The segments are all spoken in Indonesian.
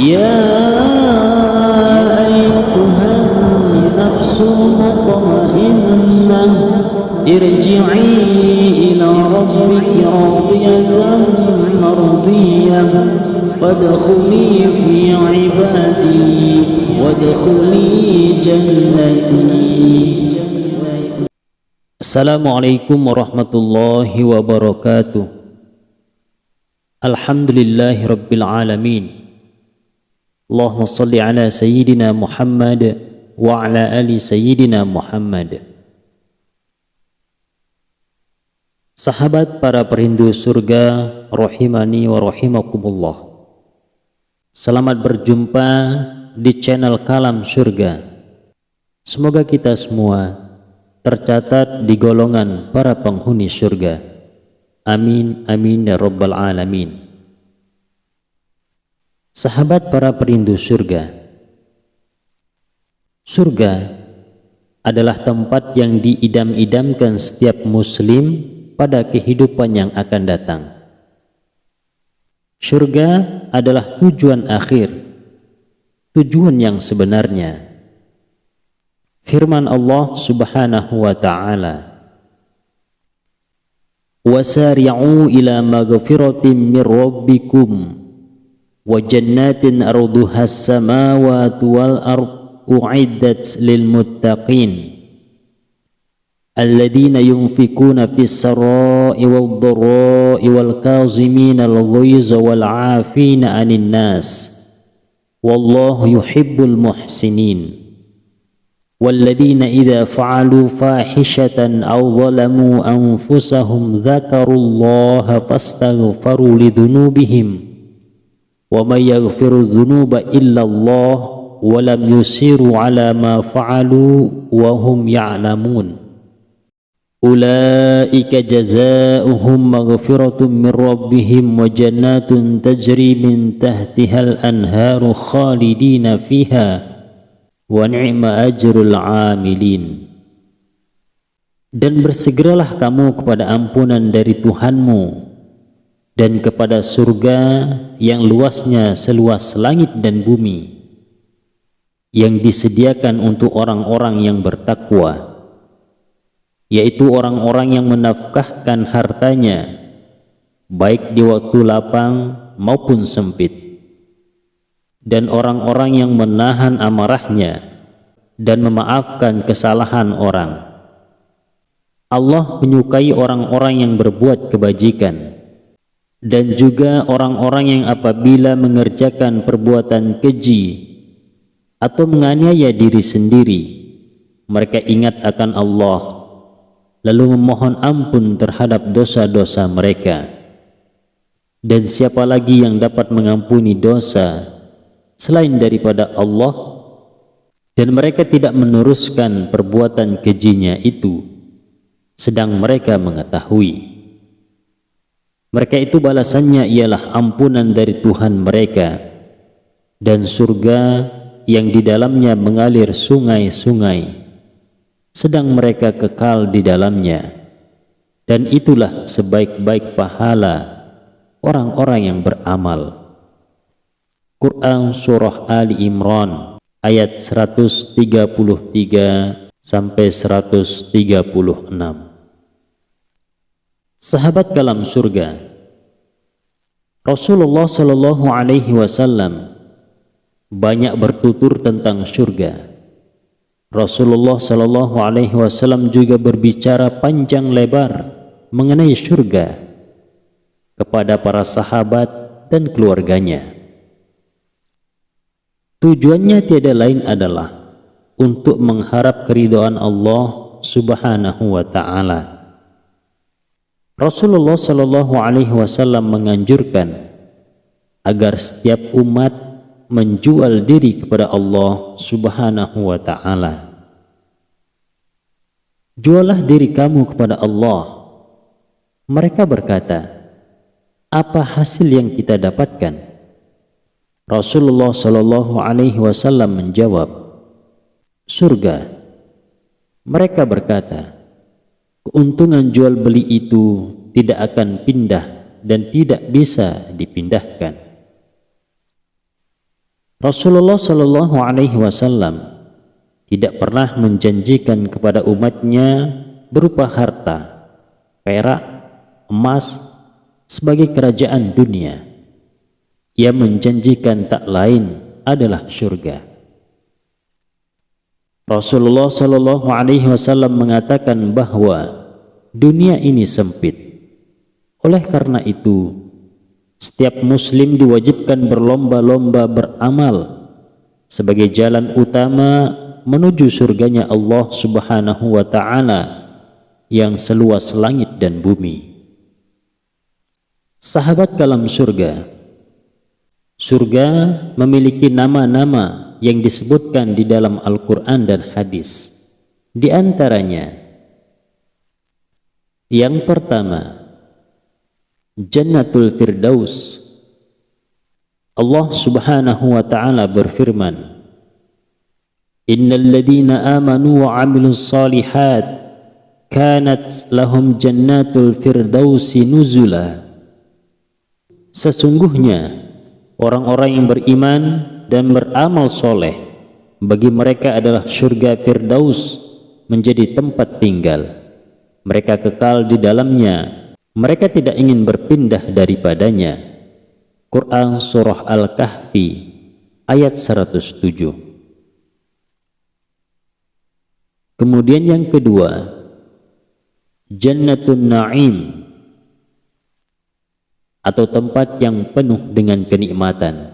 يا أيتها النفس المطمئنة ارجعي إلى ربك راضية مرضية فادخلي في عبادي وادخلي جنتي. Assalamualaikum warahmatullahi wabarakatuh. Alhamdulillahi rabbil alamin. Allahumma salli ala sayyidina Muhammad wa ala ali sayyidina Muhammad. Sahabat para perindu surga rahimani wa rahimakumullah, selamat berjumpa di channel Kalam Surga. Semoga kita semua tercatat di golongan para penghuni surga. Amin amin ya rabbal alamin. Sahabat para perindu surga, surga adalah tempat yang diidam-idamkan setiap muslim pada kehidupan yang akan datang. Surga adalah tujuan akhir, tujuan yang sebenarnya. Firman Allah Subhanahu wa ta'ala, wasari'u ila maghfiratin min rabbikum wa jannatin arduhas samawati wal ard u'iddat lil muttaqin alladhina yunfikuna fis sarai wad dharai wal kazimina al ghaiza wal 'afina 'anil nas wallahu yuhibbul muhsinin. والذين إذا فعلوا فاحشة أو ظلموا أنفسهم ذكروا الله فاستغفروا لذنوبهم ومن يغفر الذنوب إلا الله ولم يصروا على ما فعلوا وهم يعلمون أولئك جزاؤهم مغفرة من ربهم وجنات تجري من تحتها الأنهار خالدين فيها wa ni'ma ajrul amilin. Dan bersegeralah kamu kepada ampunan dari Tuhanmu dan kepada surga yang luasnya seluas langit dan bumi, yang disediakan untuk orang-orang yang bertakwa, yaitu orang-orang yang menafkahkan hartanya baik di waktu lapang maupun sempit, dan orang-orang yang menahan amarahnya dan memaafkan kesalahan orang. Allah menyukai orang-orang yang berbuat kebajikan, dan juga orang-orang yang apabila mengerjakan perbuatan keji atau menganiaya diri sendiri, mereka ingat akan Allah lalu memohon ampun terhadap dosa-dosa mereka. Dan siapa lagi yang dapat mengampuni dosa selain daripada Allah? Dan mereka tidak meneruskan perbuatan kejinya itu, sedang mereka mengetahui. Mereka itu balasannya ialah ampunan dari Tuhan mereka, dan surga yang di dalamnya mengalir sungai-sungai, sedang mereka kekal di dalamnya. Dan itulah sebaik-baik pahala orang-orang yang beramal. Quran Surah Ali Imran ayat 133 sampai 136. Sahabat Kalam Surga, Rasulullah Shallallahu Alaihi Wasallam banyak bertutur tentang surga. Rasulullah Shallallahu Alaihi Wasallam juga berbicara panjang lebar mengenai surga kepada para sahabat dan keluarganya. Tujuannya tiada lain adalah untuk mengharap keridhaan Allah Subhanahu wa ta'ala. Rasulullah Shallallahu Alaihi Wasallam menganjurkan agar setiap umat menjual diri kepada Allah Subhanahu wa ta'ala. Jualah diri kamu kepada Allah. Mereka berkata, apa hasil yang kita dapatkan? Rasulullah Shallallahu Alaihi Wasallam menjawab, surga. Mereka berkata, keuntungan jual beli itu tidak akan pindah dan tidak bisa dipindahkan. Rasulullah Shallallahu Alaihi Wasallam tidak pernah menjanjikan kepada umatnya berupa harta, perak, emas sebagai kerajaan dunia. Ia menjanjikan tak lain adalah surga. Rasulullah Shallallahu Alaihi Wasallam mengatakan bahwa dunia ini sempit. Oleh karena itu, setiap muslim diwajibkan berlomba-lomba beramal sebagai jalan utama menuju surganya Allah Subhanahu wa Ta'ala yang seluas langit dan bumi. Sahabat kalam surga, surga memiliki nama-nama yang disebutkan di dalam Al-Quran dan hadis. Di antaranya, yang pertama, Jannatul Firdaus. Allah Subhanahu wa Ta'ala berfirman, Innal ladhina amanu wa amilus salihat kanat lahum jannatul firdausi nuzula. Sesungguhnya orang-orang yang beriman dan beramal soleh, bagi mereka adalah surga Firdaus menjadi tempat tinggal. Mereka kekal di dalamnya, mereka tidak ingin berpindah daripadanya. Quran Surah Al-Kahfi ayat 107. Kemudian yang kedua, Jannatun Na'im, atau tempat yang penuh dengan kenikmatan.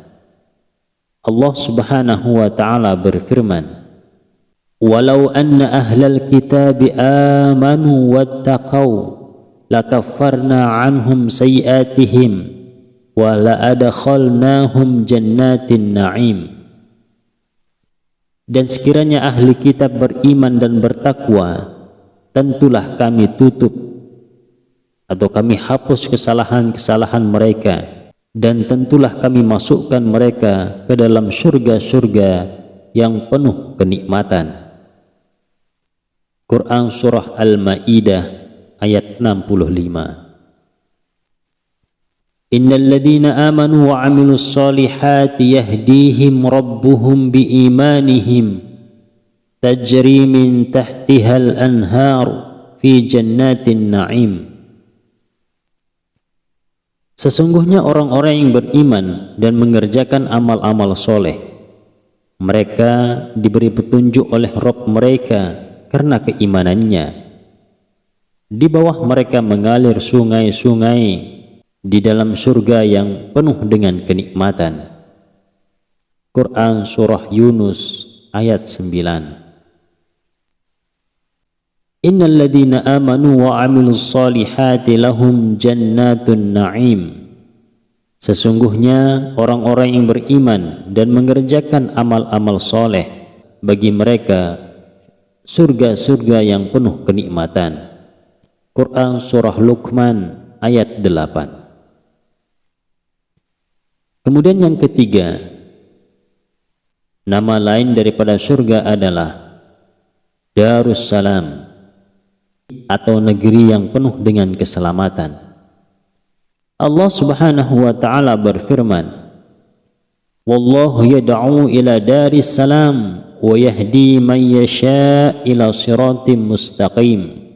Allah Subhanahu wa Ta'ala berfirman, Walau anna ahlal kitabi amanu wattaqau lakaffarna anhum sayiatihim wa la'adakhalnahum jannatin na'im. Dan sekiranya ahli kitab beriman dan bertakwa, tentulah kami tutup atau kami hapus kesalahan-kesalahan mereka, dan tentulah kami masukkan mereka ke dalam surga-surga yang penuh kenikmatan. Quran Surah Al-Ma'idah ayat 65. Innal ladhina amanu wa amilus solihati yahdihim rabbuhum biimanihim tajri min tahtihal anhar fi jannatin na'im. Sesungguhnya orang-orang yang beriman dan mengerjakan amal-amal soleh, mereka diberi petunjuk oleh Rabb mereka karena keimanannya. Di bawah mereka mengalir sungai-sungai di dalam surga yang penuh dengan kenikmatan. Quran Surah Yunus ayat 9. Innal ladhina amanu wa amilus solihati lahum jannatun na'im. Sesungguhnya orang-orang yang beriman dan mengerjakan amal-amal soleh, bagi mereka surga-surga yang penuh kenikmatan. Quran Surah Luqman ayat 8. Kemudian yang ketiga, nama lain daripada surga adalah Darussalam, atau negeri yang penuh dengan keselamatan. Allah Subhanahu wa Ta'ala berfirman, Wallahu yad'u ila daris salam wa yahdi man yasha' ila siratim mustaqim.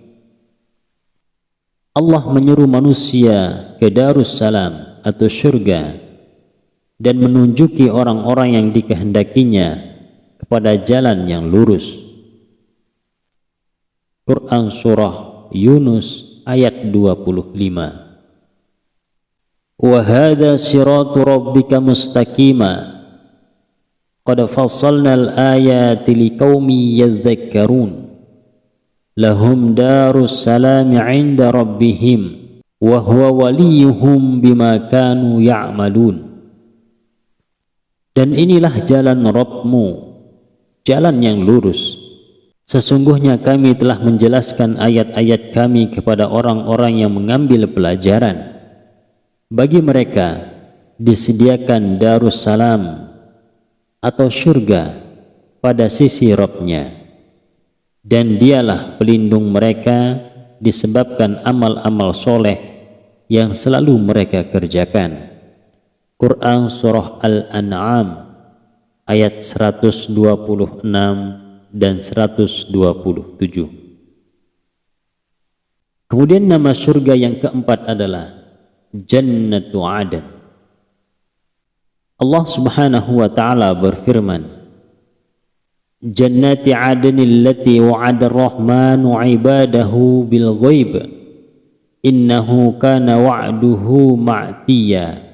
Allah menyeru manusia ke Darussalam atau surga dan menunjuki orang-orang yang dikehendakinya kepada jalan yang lurus. Quran Surah Yunus ayat 25. Wa hadha siratu rabbika mustaqima qad fassalna al-ayati liqaumin yadhakkarun lahum darus salami 'inda rabbihim wa huwa waliyuhum bima kanu ya'malun. Dan inilah jalan Rabbmu, jalan yang lurus. Sesungguhnya kami telah menjelaskan ayat-ayat kami kepada orang-orang yang mengambil pelajaran. Bagi mereka disediakan Darussalam atau surga pada sisi Rabb-Nya, dan dialah pelindung mereka disebabkan amal-amal soleh yang selalu mereka kerjakan. Quran Surah Al-An'am ayat 126 dan 127. Kemudian nama surga yang keempat adalah Jannatu Aden. Allah Subhanahu wa taala berfirman, Jannati Adenil lati wa'ada ar-Rahmanu 'ibadahu bil ghaib innahu kana wa'duhu ma'tiya.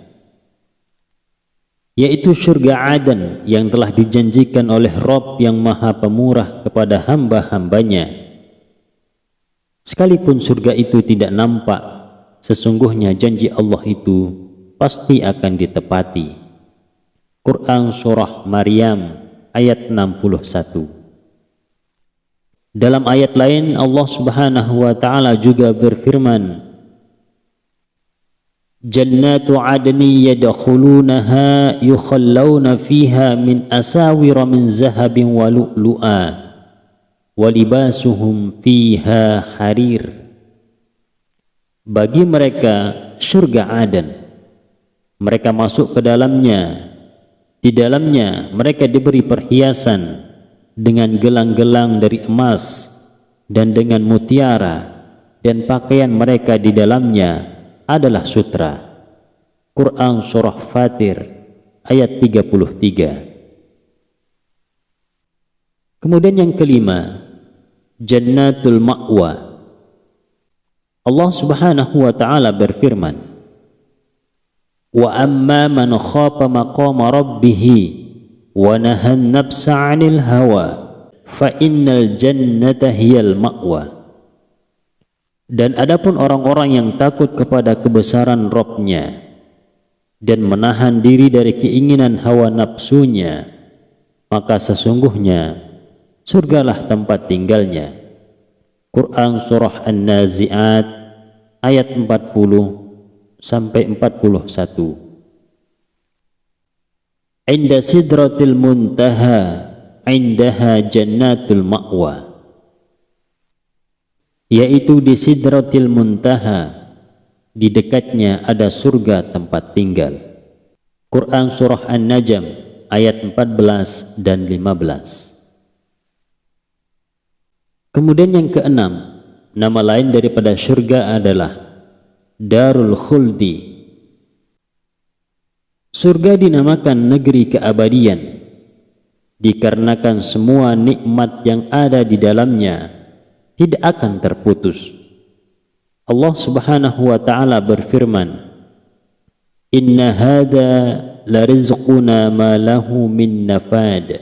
Yaitu surga Aden yang telah dijanjikan oleh Rabb yang Maha Pemurah kepada hamba-hambanya. Sekalipun surga itu tidak nampak, sesungguhnya janji Allah itu pasti akan ditepati. Quran Surah Maryam ayat 61. Dalam ayat lain Allah Subhanahu wa taala juga berfirman, Jannatu adni yadkhulunaha yukhallawna fiha min asawira min zahabin wa lu'lu'a wa libasuhum fiha harir. Bagi mereka surga Aden, mereka masuk ke dalamnya. Di dalamnya mereka diberi perhiasan dengan gelang-gelang dari emas dan dengan mutiara, dan pakaian mereka di dalamnya adalah sutra. Quran Surah Fatir ayat 33. Kemudian yang kelima, Jannatul Ma'wa. Allah Subhanahu wa taala berfirman, Wa amma man khafa maqama rabbih wa nahan nafsa 'anil hawa fa innal jannata hiyal ma'wa. Dan adapun orang-orang yang takut kepada kebesaran Rabb-Nya dan menahan diri dari keinginan hawa nafsunya, maka sesungguhnya surgalah tempat tinggalnya. Quran Surah An-Nazi'at ayat 40 sampai 41. Inda sidratil muntaha indaha jannatul ma'wa. Yaitu di sidratil muntaha, di dekatnya ada surga tempat tinggal. Quran Surah An-Najm ayat 14 dan 15. Kemudian yang keenam, nama lain daripada surga adalah Darul Khuldi. Surga dinamakan negeri keabadian dikarenakan semua nikmat yang ada di dalamnya tidak akan terputus. Allah Subhanahu wa taala berfirman, Inna hadza la rizquna ma lahu min nafad.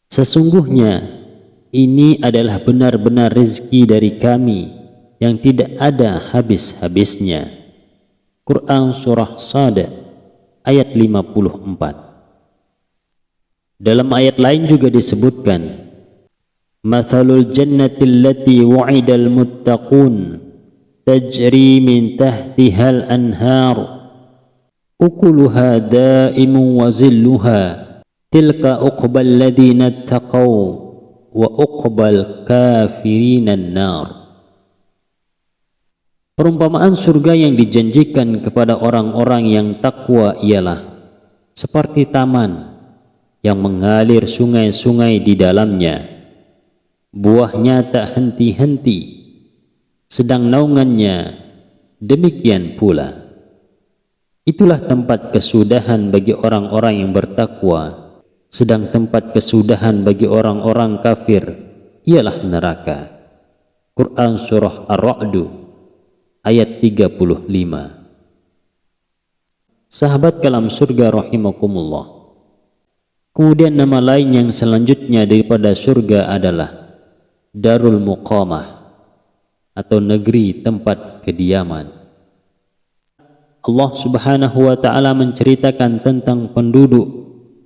Sesungguhnya ini adalah benar-benar rezeki dari kami yang tidak ada habis-habisnya. Quran Surah Sad ayat 54. Dalam ayat lain juga disebutkan, Mathalul jannati allati wa'idal muttaqun tajri min tahtihal anhar ukuluha da'imun wa zilluha tilka uqbal ladina taqaw wa uqbal kafirinan nar. Perumpamaan surga yang dijanjikan kepada orang-orang yang takwa ialah seperti taman yang mengalir sungai-sungai di dalamnya. Buahnya tak henti-henti, sedang naungannya demikian pula. Itulah tempat kesudahan bagi orang-orang yang bertakwa, sedang tempat kesudahan bagi orang-orang kafir ialah neraka. Quran Surah Ar-Ra'd ayat 35. Sahabat kalam surga rahimakumullah. Kemudian nama lain yang selanjutnya daripada surga adalah Darul Muqamah atau negeri tempat kediaman. Allah Subhanahu wa taala menceritakan tentang penduduk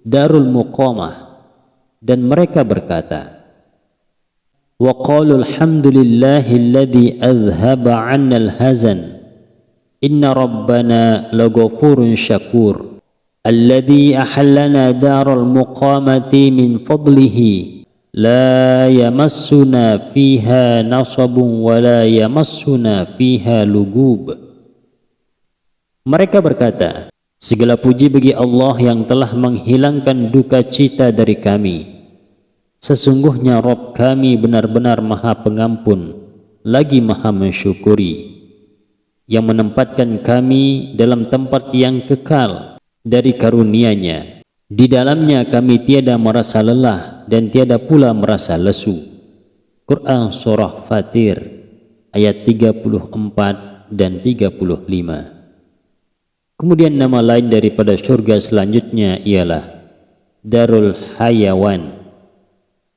Darul Muqamah dan mereka berkata, Wa qalu alhamdulillahilladzi adhhaba 'annal hazan inna rabbana laghafurun syakur alladzi ahallana daral muqamati min fadlihi la yamassuna fiha nasabun wa la yamassuna fiha lugub. Mereka berkata, Segala puji bagi Allah yang telah menghilangkan duka cita dari kami. Sesungguhnya Rabb kami benar-benar Maha Pengampun, lagi Maha Mensyukuri, yang menempatkan kami dalam tempat yang kekal dari karunia-Nya. Di dalamnya kami tiada merasa lelah dan tiada pula merasa lesu. Quran Surah Fatir ayat 34 dan 35. Kemudian nama lain daripada surga selanjutnya ialah Darul Hayawan,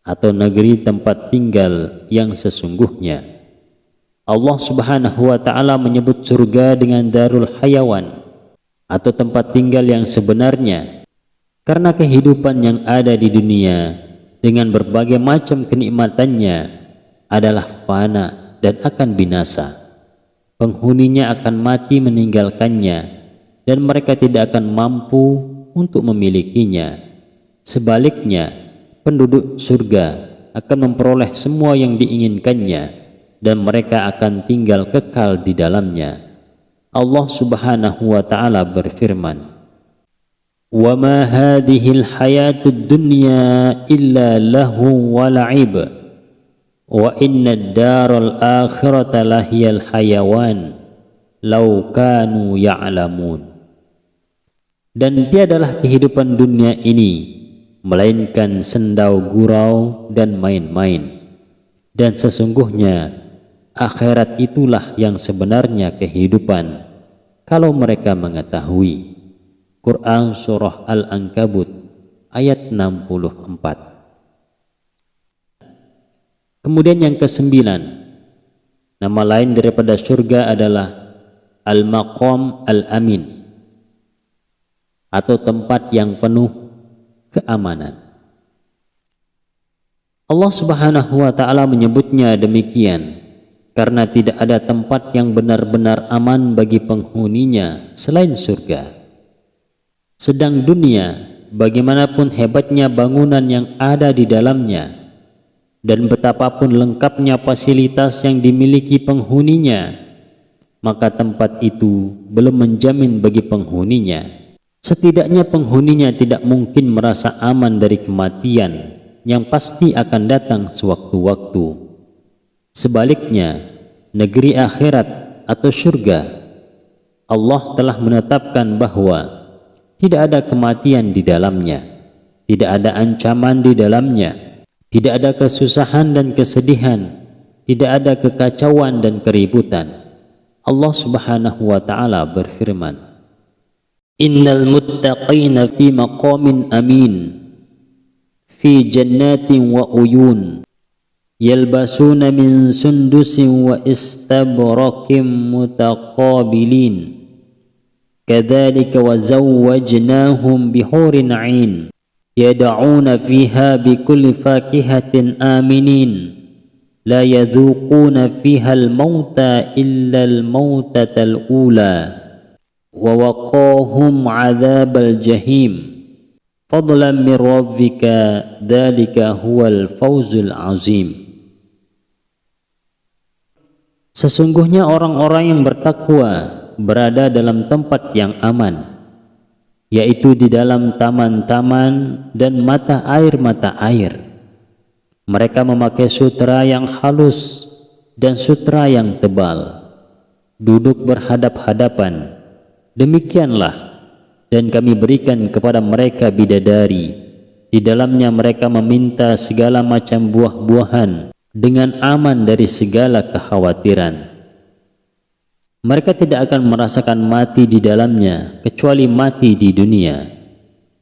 atau negeri tempat tinggal yang sesungguhnya. Allah Subhanahu wa Ta'ala menyebut surga dengan Darul Hayawan, atau tempat tinggal yang sebenarnya, karena kehidupan yang ada di dunia dengan berbagai macam kenikmatannya adalah fana dan akan binasa. Penghuninya akan mati meninggalkannya, dan mereka tidak akan mampu untuk memilikinya. Sebaliknya, penduduk surga akan memperoleh semua yang diinginkannya, dan mereka akan tinggal kekal di dalamnya. Allah Subhanahu wa Ta'ala berfirman, "Wa ma hadhil hayatud dunya illa lahu wa la'ib, wa inna ad-daral akhirata lahiyal hayawan law kanu ya'lamun." Dan tiadalah kehidupan dunia ini melainkan sendau gurau dan main-main, dan sesungguhnya akhirat itulah yang sebenarnya kehidupan kalau mereka mengetahui. Quran Surah Al-Ankabut ayat 64. Kemudian yang kesembilan, nama lain daripada surga adalah Al-Maqam Al-Amin, atau tempat yang penuh keamanan. Allah Subhanahu wa Ta'ala menyebutnya demikian karena tidak ada tempat yang benar-benar aman bagi penghuninya selain surga. Sedang dunia, bagaimanapun hebatnya bangunan yang ada di dalamnya dan betapapun lengkapnya fasilitas yang dimiliki penghuninya, maka tempat itu belum menjamin bagi penghuninya. Setidaknya penghuninya tidak mungkin merasa aman dari kematian yang pasti akan datang sewaktu-waktu. Sebaliknya, negeri akhirat atau surga, Allah telah menetapkan bahwa tidak ada kematian di dalamnya, tidak ada ancaman di dalamnya, tidak ada kesusahan dan kesedihan, tidak ada kekacauan dan keributan. Allah Subhanahu wa Ta'ala berfirman, "Innal muttaqina fi maqamin amin, fi jannatin wa uyun, yalbasuna min sundusin wa istabrakim mutaqabilin, kadzalika wa zawwajnahum bihurin 'ain, yad'una fiha bikulli fakihatin aminin, la yadhuquna fiha al-mauta illa al-mautatal ula, wa waqahum 'adzabal jahim, fadlan min rabbika, dzalika huwal fawzul azim." Sesungguhnya orang-orang yang bertakwa berada dalam tempat yang aman, yaitu di dalam taman-taman dan mata air. Mereka memakai sutra yang halus dan sutra yang tebal, duduk berhadap-hadapan. Demikianlah, dan kami berikan kepada mereka bidadari. Di dalamnya mereka meminta segala macam buah-buahan dengan aman dari segala kekhawatiran. Mereka tidak akan merasakan mati di dalamnya kecuali mati di dunia,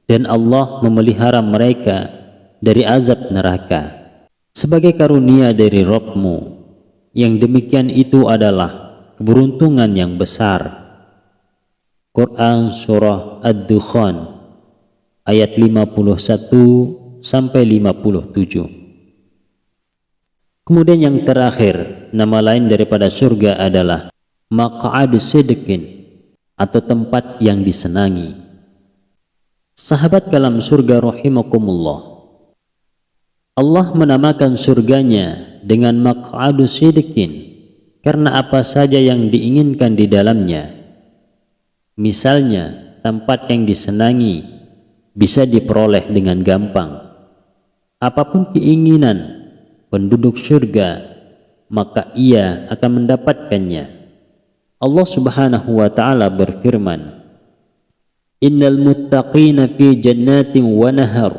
dan Allah memelihara mereka dari azab neraka sebagai karunia dari Rabb-Mu. Yang demikian itu adalah keberuntungan yang besar. Quran Surah Ad-Dukhan ayat 51 sampai 57. Kemudian yang terakhir, nama lain daripada surga adalah Maq'ad Sidqin, atau tempat yang disenangi. Sahabat kalam surga rahimakumullah, Allah menamakan surganya dengan Maq'ad Sidqin karena apa saja yang diinginkan di dalamnya. Misalnya, tempat yang disenangi bisa diperoleh dengan gampang. Apapun keinginan penduduk surga, maka ia akan mendapatkannya. Allah Subhanahu wa ta'ala berfirman, Innal muttaqina fi jannatin wa nahar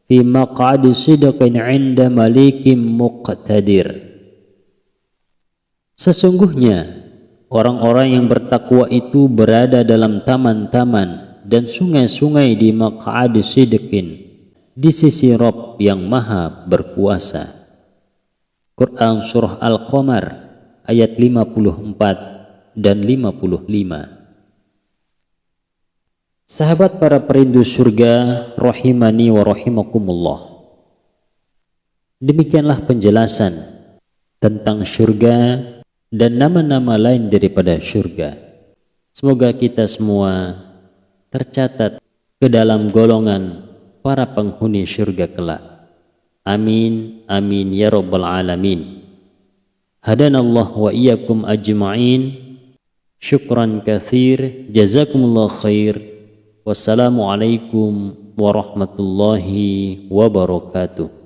fi maq'adi sidqin 'inda malikim muqtadir. Sesungguhnya orang-orang yang bertakwa itu berada dalam taman-taman dan sungai-sungai di maq'adi sidqin, di sisi Rabb yang maha berkuasa. Quran Surah Al-Qamar ayat 54 dan 55. Sahabat para perindu surga rahimani wa rahimakumullah, demikianlah penjelasan tentang surga dan nama-nama lain daripada surga. Semoga kita semua tercatat ke dalam golongan para penghuni surga kelak. Amin, amin ya rabbal alamin. Hadanallah wa iyyakum ajma'in. Syukran katsir, jazakumullah khair. Wassalamualaikum warahmatullahi wabarakatuh.